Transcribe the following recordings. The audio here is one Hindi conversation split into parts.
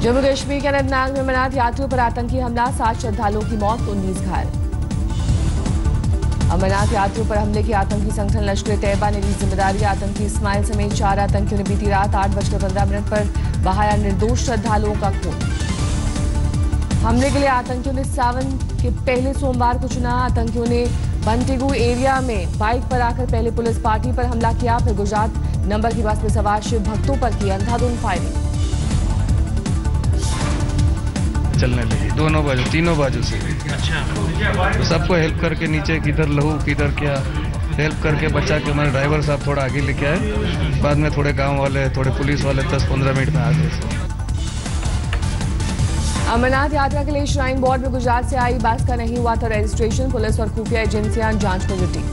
जम्मू कश्मीर के अनंतनाग में अमरनाथ यात्रियों पर आतंकी हमला, 7 श्रद्धालुओं की मौत, 19 घायल। अमरनाथ यात्रियों पर हमले की आतंकी संगठन लश्कर-ए-तैयबा ने ली जिम्मेदारी। आतंकी इस्माइल समेत 4 आतंकियों ने बीती रात 8:15 पर बहाया निर्दोष श्रद्धालुओं का खून। हमले के लिए आतंकियों ने सावन के पहले सोमवार को चुना। आतंकियों ने बंटेगु एरिया में बाइक पर आकर पहले पुलिस पार्टी पर हमला किया, फिर गुजरात नंबर की बस में सवार शिव भक्तों पर की अंधाधुंध फायरिंग। चलने लगी दोनों बाजू, तीनों बाजू से। अच्छा, तो सबको हेल्प करके नीचे किधर लहू किधर क्या हेल्प करके बचा के हमारे ड्राइवर साहब थोड़ा आगे लेके आए। बाद में थोड़े गांव वाले, थोड़े पुलिस वाले 10-15 मिनट में आ गए। अमरनाथ यात्रा के लिए श्राइन बोर्ड में गुजरात से आई बस का नहीं हुआ था रजिस्ट्रेशन। पुलिस और खुफिया एजेंसियां जांच में जुटी।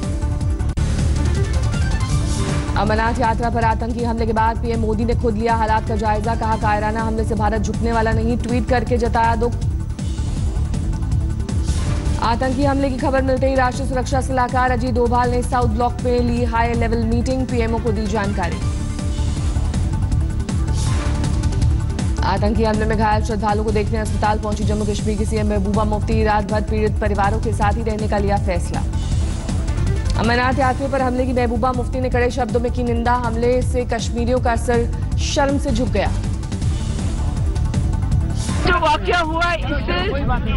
अमरनाथ यात्रा पर आतंकी हमले के बाद पीएम मोदी ने खुद लिया हालात का जायजा। कहा, कायराना हमले से भारत झुकने वाला नहीं, ट्वीट करके जताया दुख। आतंकी हमले की खबर मिलते ही राष्ट्रीय सुरक्षा सलाहकार अजीत डोभाल ने साउथ ब्लॉक में ली हाई लेवल मीटिंग, पीएमओ को दी जानकारी। आतंकी हमले में घायल श्रद्धालुओं को देखने अस्पताल पहुंची जम्मू कश्मीर की सीएम महबूबा मुफ्ती। रात भर पीड़ित परिवारों के साथ ही रहने का लिया फैसला। अमरनाथ यात्रियों पर हमले की महबूबा मुफ्ती ने कड़े शब्दों में की निंदा। हमले से कश्मीरियों का सर शर्म से झुक गया। जो वाकया हुआ इससे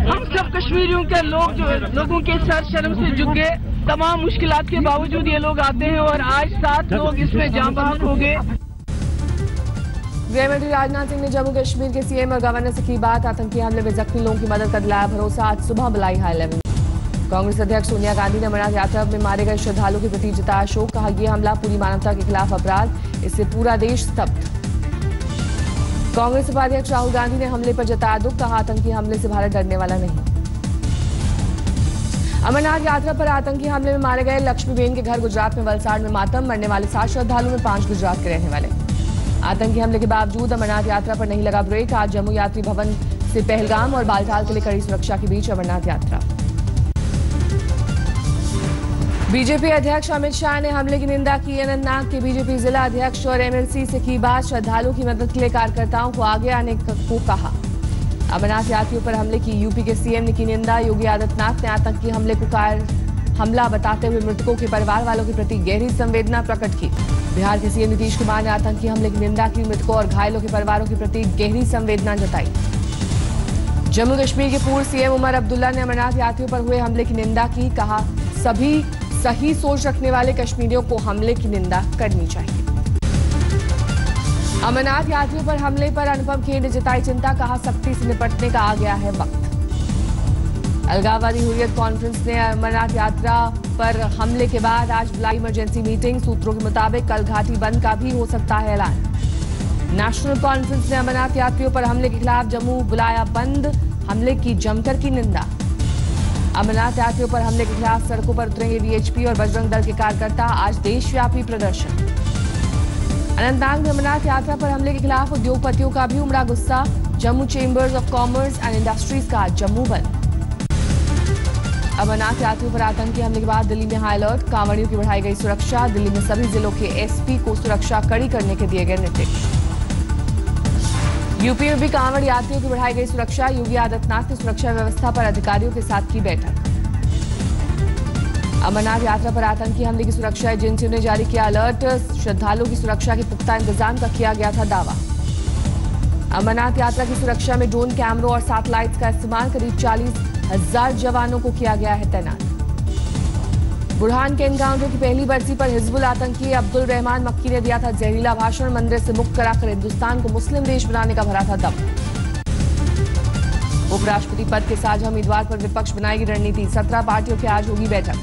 हम सब कश्मीरियों के लोगों के सर शर्म से झुक गए। तमाम मुश्किलात के बावजूद ये लोग आते हैं और आज 7 लोग इसमें जान बहक हो गए। गृहमंत्री राजनाथ सिंह ने जम्मू कश्मीर के सीएम और गवर्नर से की बात। आतंकी हमले में जख्मी लोगों की मदद का दिलाया भरोसा। आज सुबह बुलाई हाई लेवल। कांग्रेस अध्यक्ष सोनिया गांधी ने अमरनाथ यात्रा में मारे गए श्रद्धालुओं के प्रति जताया शोक। कहा, यह हमला पूरी मानवता के खिलाफ अपराध, इससे पूरा देश स्तब्ध। कांग्रेस उपाध्यक्ष राहुल गांधी ने हमले पर जताया दुख। कहा, आतंकी हमले से भारत डरने वाला नहीं। अमरनाथ यात्रा पर आतंकी हमले में मारे गए लक्ष्मीबेन के घर गुजरात में वलसाड़ में मातम। मरने वाले 7 श्रद्धालुओं में 5 गुजरात के रहने वाले। आतंकी हमले के बावजूद अमरनाथ यात्रा पर नहीं लगा ब्रेक। आज जम्मू यात्री भवन से पहलगाम और बालटाल के लिए कड़ी सुरक्षा के बीच अमरनाथ यात्रा। बीजेपी अध्यक्ष अमित शाह ने हमले की निंदा की। अनंतनाग के बीजेपी जिला अध्यक्ष और एमएलसी से की बात। श्रद्धालुओं की मदद के लिए कार्यकर्ताओं को आगे आने को कहा। अमरनाथ यात्रियों पर हमले की यूपी के सीएम ने की निंदा। योगी आदित्यनाथ ने आतंकी हमले को हमला बताते हुए मृतकों के परिवार वालों के प्रति गहरी संवेदना प्रकट की। बिहार के सीएम नीतीश कुमार ने आतंकी हमले की निंदा की। मृतकों और घायलों के परिवारों के प्रति गहरी संवेदना जताई। जम्मू कश्मीर के पूर्व सीएम उमर अब्दुल्ला ने अमरनाथ यात्रियों पर हुए हमले की निंदा की। कहा, सभी सही सोच रखने वाले कश्मीरियों को हमले की निंदा करनी चाहिए। अमरनाथ यात्रियों पर हमले पर अनुपम खेर ने जताई चिंता। कहा, सख्ती से निपटने का आ गया है वक्त। अलगाववादी हुर्रियत कॉन्फ्रेंस ने अमरनाथ यात्रा पर हमले के बाद आज बुलाई इमरजेंसी मीटिंग। सूत्रों के मुताबिक कल घाटी बंद का भी हो सकता है ऐलान। नेशनल कॉन्फ्रेंस ने अमरनाथ यात्रियों पर हमले के खिलाफ जम्मू बुलाया बंद। हमले की जमकर की निंदा। अमरनाथ यात्रियों पर हमले के खिलाफ सड़कों पर उतरेंगे वीएचपी और बजरंग दल के कार्यकर्ता। आज देशव्यापी प्रदर्शन। अनंतनाग में अमरनाथ यात्रा पर हमले के खिलाफ उद्योगपतियों का भी उमड़ा गुस्सा। Jammu chambers of commerce and industries का जम्मू बंद। अमरनाथ यात्रियों पर आतंकी हमले के बाद दिल्ली में हाई अलर्ट। कांवड़ियों की बढ़ाई गई सुरक्षा। दिल्ली में सभी जिलों के एसपी को सुरक्षा कड़ी करने के दिए गए निर्देश। यूपी में भी कांवड़ यात्रियों की बढ़ाई गई सुरक्षा। योगी आदित्यनाथ ने सुरक्षा व्यवस्था पर अधिकारियों के साथ की बैठक। अमरनाथ यात्रा पर आतंकी हमले की सुरक्षा एजेंसियों ने जारी किया अलर्ट। श्रद्धालुओं की सुरक्षा के पुख्ता इंतजाम का किया गया था दावा। अमरनाथ यात्रा की सुरक्षा में ड्रोन कैमरों और सैटेलाइट्स का इस्तेमाल। करीब 40,000 जवानों को किया गया है तैनात। बुरहान के एनकाउंटर की पहली बरसी पर हिजबुल आतंकी अब्दुल रहमान मक्की ने दिया था जहरीला भाषण। मंदिर से मुक्त कराकर हिंदुस्तान को मुस्लिम देश बनाने का भरा था दम। उपराष्ट्रपति पद के साझा उम्मीदवार पर विपक्ष बनाएगी रणनीति। 17 पार्टियों की आज होगी बैठक।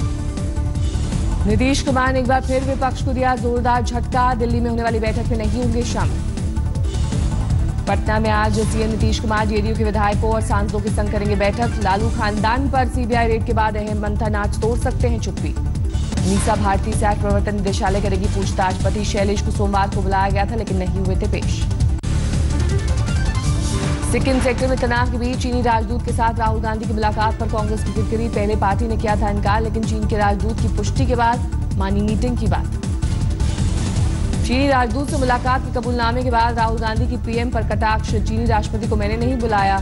नीतीश कुमार ने एक बार फिर विपक्ष को दिया जोरदार झटका। दिल्ली में होने वाली बैठक में नहीं होंगे शामिल। पटना में आज सीएम नीतीश कुमार जेडीयू के विधायकों और सांसदों के संग करेंगे बैठक। लालू खानदान पर सीबीआई रेड के बाद अहम मंथन। आज तोड़ सकते हैं चुप्पी। मीसा भारती से एक्ट प्रवर्तन निदेशालय करेगी पूछताछ। पति शैलेश को सोमवार को बुलाया गया था लेकिन नहीं हुए थे पेश। सिक्किम सेक्टर में तनाव के बीच चीनी राजदूत के साथ राहुल गांधी की मुलाकात पर कांग्रेस की किरकिरी। पहले पार्टी ने किया था इनकार लेकिन चीन के राजदूत की पुष्टि के बाद मानी मीटिंग की बात। चीनी राजदूत से मुलाकात के कबूलनामे के बाद राहुल गांधी की पीएम पर कटाक्ष। चीनी राष्ट्रपति को मैंने नहीं बुलाया,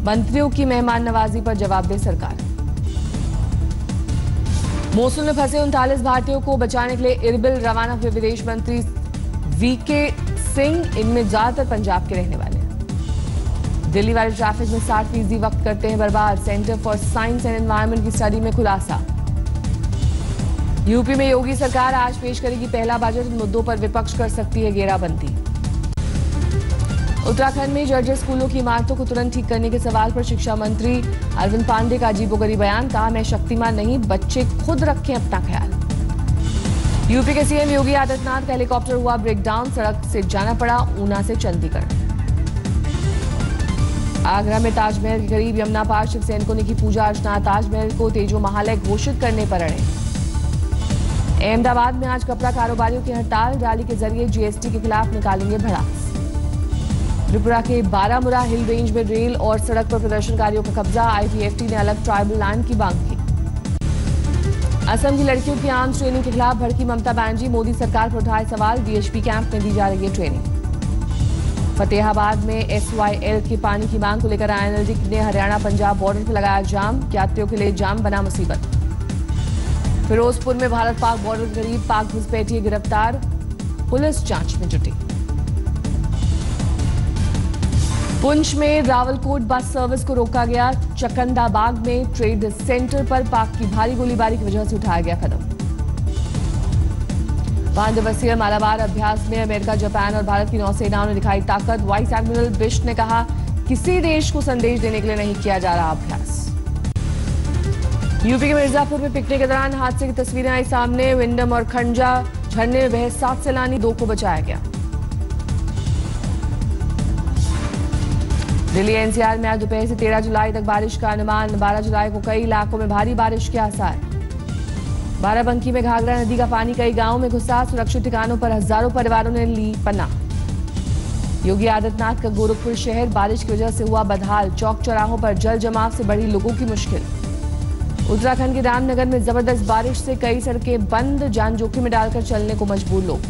मंत्रियों की मेहमान नवाजी पर जवाब दे सरकार। मोसुल में फंसे 39 भारतीयों को बचाने के लिए इरबिल रवाना हुए विदेश मंत्री वीके सिंह। इनमें ज्यादातर पंजाब के रहने वाले हैं। दिल्ली वाले ट्रैफिक में 60% वक्त करते हैं बर्बाद। Centre for science and environment की स्टडी में खुलासा। यूपी में योगी सरकार आज पेश करेगी पहला बजट। मुद्दों पर विपक्ष कर सकती है घेराबंदी। उत्तराखंड में जर्जर स्कूलों की इमारतों को तुरंत ठीक करने के सवाल पर शिक्षा मंत्री अरविंद पांडे का अजीबोगरीब बयान। कहा, मैं शक्तिमान नहीं, बच्चे खुद रखें अपना ख्याल। यूपी के सीएम योगी आदित्यनाथ का हेलीकॉप्टर हुआ ब्रेकडाउन। सड़क से जाना पड़ा ऊना से चंडीगढ़। आगरा में ताजमहल के करीब यमुना पार शिव सैनिकों ने की पूजा अर्चना। ताजमहल को तेजो महालय घोषित करने पर अड़े। अहमदाबाद में आज कपड़ा कारोबारियों की हड़ताल। रैली के जरिए जीएसटी के खिलाफ निकालेंगे भड़ास। त्रिपुरा के बारामूला हिल रेंज में रेल और सड़क पर प्रदर्शनकारियों का कब्जा। आईपीएफटी ने अलग ट्राइबल लैंड की मांग की। असम की लड़कियों की आर्म्स ट्रेनिंग के खिलाफ भड़की ममता बनर्जी। मोदी सरकार पर उठाए सवाल। डीएचपी कैंप में दी जा रही है ट्रेनिंग। फतेहाबाद में एसवाईएल के पानी की मांग को लेकर आईएनएलडी ने हरियाणा पंजाब बॉर्डर पर लगाया जाम। यात्रियों के लिए जाम बना मुसीबत। फिरोजपुर में भारत पाक बॉर्डर के करीब पाक घुसपैठिए गिरफ्तार। पुलिस जांच में जुटी। पुंछ में रावलकोट बस सर्विस को रोका गया। चकंदाबाग में ट्रेड सेंटर पर पाक की भारी गोलीबारी की वजह से उठाया गया कदम। 5 दिवसीय मालाबार अभ्यास में अमेरिका, जापान और भारत की नौसेनाओं ने दिखाई ताकत। वाइस एडमिरल बिष्ट ने कहा, किसी देश को संदेश देने के लिए नहीं किया जा रहा अभ्यास। यूपी के मिर्जापुर में पिकनिक के दौरान हादसे की तस्वीरें आई सामने। विंडम और खंडा झरने में बहे 7 सैलानी, 2 को बचाया गया। दिल्ली एनसीआर में आज दोपहर से 13 जुलाई तक बारिश का अनुमान। 12 जुलाई को कई इलाकों में भारी बारिश के आसार। बाराबंकी में घाघरा नदी का पानी कई गांवों में घुसा। सुरक्षित ठिकानों पर हजारों परिवारों ने ली पनाह। योगी आदित्यनाथ का गोरखपुर शहर बारिश की वजह से हुआ बदहाल। चौक चौराहों पर जल जमाव से बढ़ी लोगों की मुश्किल। उत्तराखंड के रामनगर में जबरदस्त बारिश से कई सड़कें बंद। जान जोखिम में डालकर चलने को मजबूर लोग।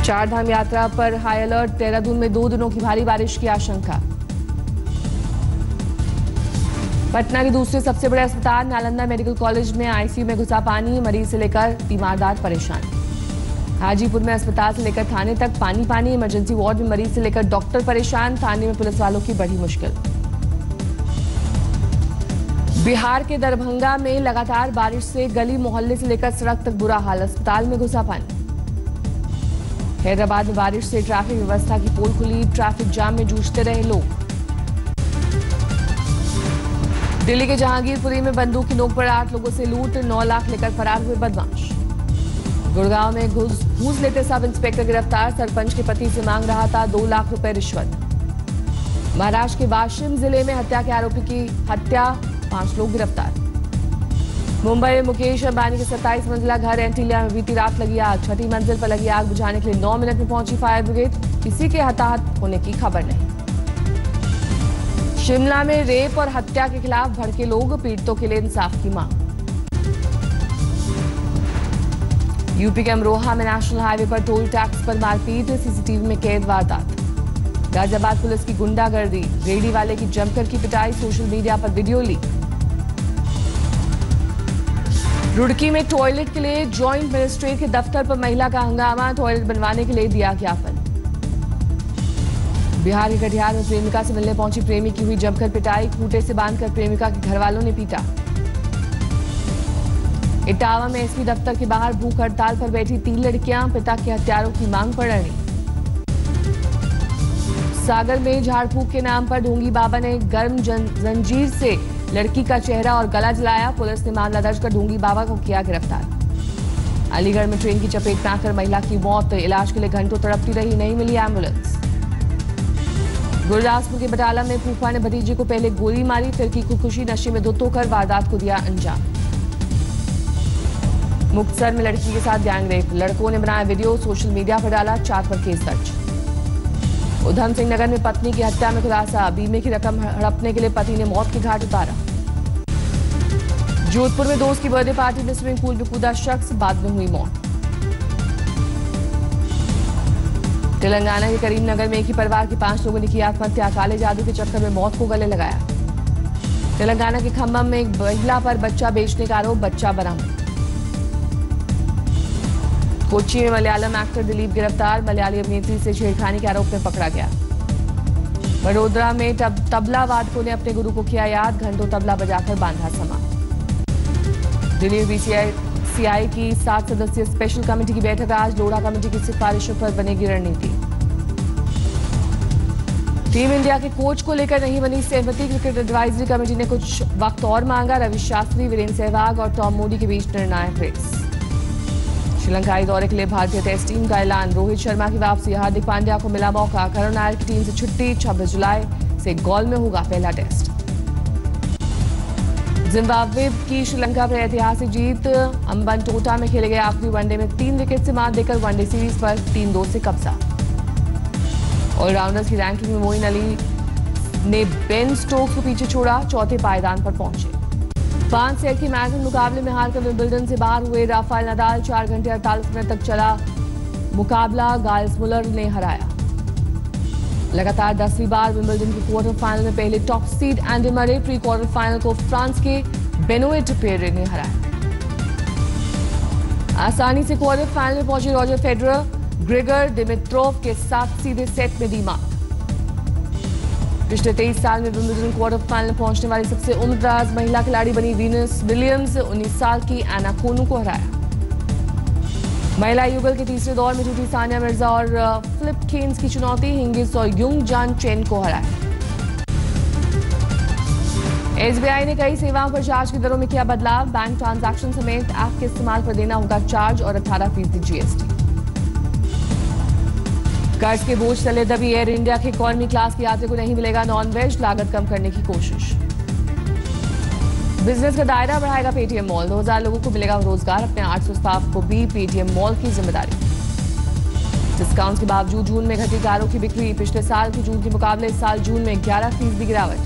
चारधाम यात्रा पर हाई अलर्ट। देहरादून में 2 दिनों की भारी बारिश की आशंका। पटना के दूसरे सबसे बड़े अस्पताल नालंदा मेडिकल कॉलेज में आईसीयू में घुसा पानी। मरीज से लेकर तीमारदार परेशान। हाजीपुर में अस्पताल से लेकर थाने तक पानी पानी। इमरजेंसी वार्ड में मरीज से लेकर डॉक्टर परेशान। थाने में पुलिस वालों की बड़ी मुश्किल। बिहार के दरभंगा में लगातार बारिश से गली मोहल्ले से लेकर सड़क तक बुरा हाल। अस्पताल में घुसा पानी। हैदराबाद में बारिश से ट्रैफिक व्यवस्था की पोल खुली। ट्रैफिक जाम में जूझते रहे लोग। दिल्ली के जहांगीरपुरी में बंदूक की नोक पर 8 लोगों से लूट। 9 लाख लेकर फरार हुए बदमाश। गुड़गांव में घूस लेते सब इंस्पेक्टर गिरफ्तार। सरपंच के पति से मांग रहा था 2 लाख रुपए रिश्वत। महाराष्ट्र के वाशिम जिले में हत्या के आरोपी की हत्या, 5 लोग गिरफ्तार। मुंबई में मुकेश अंबानी के 27 मंजिला घर एंटीलिया में बीती रात लगी आग। 6ठी मंजिल पर लगी आग बुझाने के लिए 9 मिनट में पहुंची फायर ब्रिगेड। किसी के हताहत होने की खबर नहीं। शिमला में रेप और हत्या के खिलाफ भड़के लोग। पीड़ितों के लिए इंसाफ की मांग। यूपी के अमरोहा में नेशनल हाईवे पर टोल टैक्स पर मारपीट। सीसीटीवी में कैद वारदात। गाजियाबाद पुलिस की गुंडागर्दी। रेडी वाले की जमकर की पिटाई। सोशल मीडिया पर वीडियो लीक। रुड़की में टॉयलेट के लिए जॉइंट मजिस्ट्रेट के दफ्तर पर महिला का हंगामा। टॉयलेट बनवाने के लिए दिया ज्ञापन। बिहार के कटिहार में प्रेमिका से मिलने पहुंची प्रेमी की हुई जमकर पिटाई। खूंटे से बांधकर प्रेमिका के घर वालों ने पीटा। इटावा में एसपी दफ्तर के बाहर भूख हड़ताल पर बैठी 3 लड़कियां। पिता के हत्यारों की मांग पर अड़ी। सागर में झाड़ फूक के नाम पर ढोंगी बाबा ने गर्म जंजीर से लड़की का चेहरा और गला जलाया। पुलिस ने मामला दर्ज कर ढोंगी बाबा को किया गिरफ्तार। अलीगढ़ में ट्रेन की चपेट में आकर महिला की मौत। इलाज के लिए घंटों तड़पती रही, नहीं मिली एम्बुलेंस। गुरदासपुर के बटाला में फूफा ने भतीजे को पहले गोली मारी, फिर की खुदकुशी। नशे में धुत होकर वारदात को दिया अंजाम। मुक्तसर में लड़की के साथ गैंगरेप। लड़कों ने बनाया वीडियो, सोशल मीडिया पर डाला। 4 पर केस दर्ज। उधम सिंह नगर में पत्नी की हत्या में खुलासा। बीमे की रकम हड़पने के लिए पति ने मौत के घाट उतारा। जोधपुर में दोस्त की बर्थडे पार्टी में स्विमिंग पूल में कूदा शख्स, बाद में हुई मौत। तेलंगाना के करीमनगर में एक ही परिवार के 5 लोगों ने की आत्महत्या, काले जादू के चक्कर में मौत को गले लगाया। तेलंगाना के खम्मम में एक महिला पर बच्चा बेचने का आरोप, बच्चा बरामद। कोच्चि में मलयालम एक्टर दिलीप गिरफ्तार, मलयाली अभिनेत्री से छेड़खानी के आरोप में पकड़ा गया। वडोदरा में तबला वादकों ने अपने गुरु को किया याद, घंटों तबला बजाकर बांधा समा। दिल्ली में बीसीसीआई की 7 सदस्यीय स्पेशल कमेटी की बैठक आज, लोढ़ा कमेटी की सिफारिशों पर बनेगी रणनीति। टीम इंडिया के कोच को लेकर नहीं बनी सहमति, क्रिकेट एडवाइजरी कमेटी ने कुछ वक्त और मांगा। रवि शास्त्री, वीरेंद्र सहवाग और टॉम मूडी के बीच निर्णायक रेस। श्रीलंकाई दौरे के लिए भारतीय टेस्ट टीम का ऐलान, रोहित शर्मा की वापसी, हार्दिक पांड्या को मिला मौका, करुण नायर की टीम से छुट्टी, 26 जुलाई से गॉल में होगा पहला टेस्ट। जिम्बाब्वे की श्रीलंका पर ऐतिहासिक जीत, अंबनटोटा में खेले गए आखिरी वनडे में 3 विकेट से मात देकर वनडे सीरीज पर 3-2 से कब्जा। ऑलराउंडर्स की रैंकिंग में मोइन अली ने बेन स्टोक्स को पीछे छोड़ा, चौथे पायदान पर पहुंचे। 5 सेट के मैराथन मुकाबले में हारकर विंबलडन से बाहर हुए राफेल नडाल, 4 घंटे 48 मिनट तक चला मुकाबला, गाइल्स मुलर ने हराया। लगातार 10वीं बार विंबलडन के क्वार्टर फाइनल में पहले top seed Andy Murray, pre quarter final को फ्रांस के बेनोइट पेरे ने हराया। आसानी से क्वार्टर फाइनल में पहुंचे रॉजर फेडरर, ग्रेगर डिमिट्रोव के साथ सीधे सेट में दी मात। पिछले 23 साल में विंबलडन क्वार्टर फाइनल पहुंचने वाली सबसे उम्रदराज महिला खिलाड़ी बनी वीनस विलियम्स, 19 साल की एना कोनू को हराया। महिला युगल के तीसरे दौर में टूटी सानिया मिर्जा और फ्लिप केन्स की चुनौती, हिंगिस और युंग जान चेन को हराया। एसबीआई ने कई सेवाओं पर चार्ज की दरों में किया बदलाव, बैंक ट्रांजैक्शन समेत ऐप के इस्तेमाल पर देना होगा चार्ज और 18% जीएसटी। कर्ज के बोझ तले दबी एयर इंडिया के इकोनॉमी क्लास के यात्री को नहीं मिलेगा नॉन-वेज, लागत कम करने की कोशिश। बिजनेस का दायरा बढ़ाएगा पेटीएम मॉल, 2000 लोगों को मिलेगा रोजगार, अपने 800 स्टाफ को भी पेटीएम मॉल की जिम्मेदारी। डिस्काउंट के बावजूद जून में घटी कारों की बिक्री, पिछले साल की जून के मुकाबले इस साल जून में 11% गिरावट।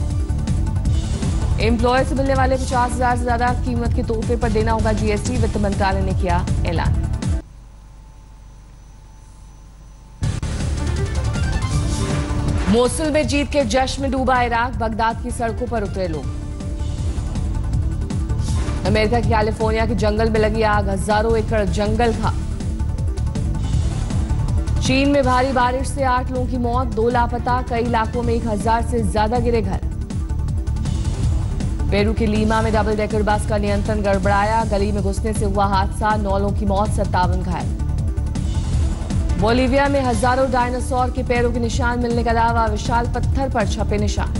एम्प्लॉयर से मिलने वाले 50,000 से ज्यादा कीमत के तोहफे पर देना होगा जीएसटी, वित्त मंत्रालय ने किया ऐलान। मोसुल में जीत के जश्न में डूबा इराक, बगदाद की सड़कों पर उतरे लोग। अमेरिका की कैलिफोर्निया के जंगल में लगी आग, हजारों एकड़ जंगल था। चीन में भारी बारिश से 8 लोगों की मौत, 2 लापता, कई इलाकों में 1000 से ज्यादा गिरे घर। पेरू के लीमा में डबल डेकर बस का नियंत्रण गड़बड़ाया, गली में घुसने से हुआ हादसा, 9 लोगों की मौत, 57 घायल। बोलीविया में हजारों डायनासोर के पैरों के निशान मिलने का दावा, विशाल पत्थर पर छपे निशान।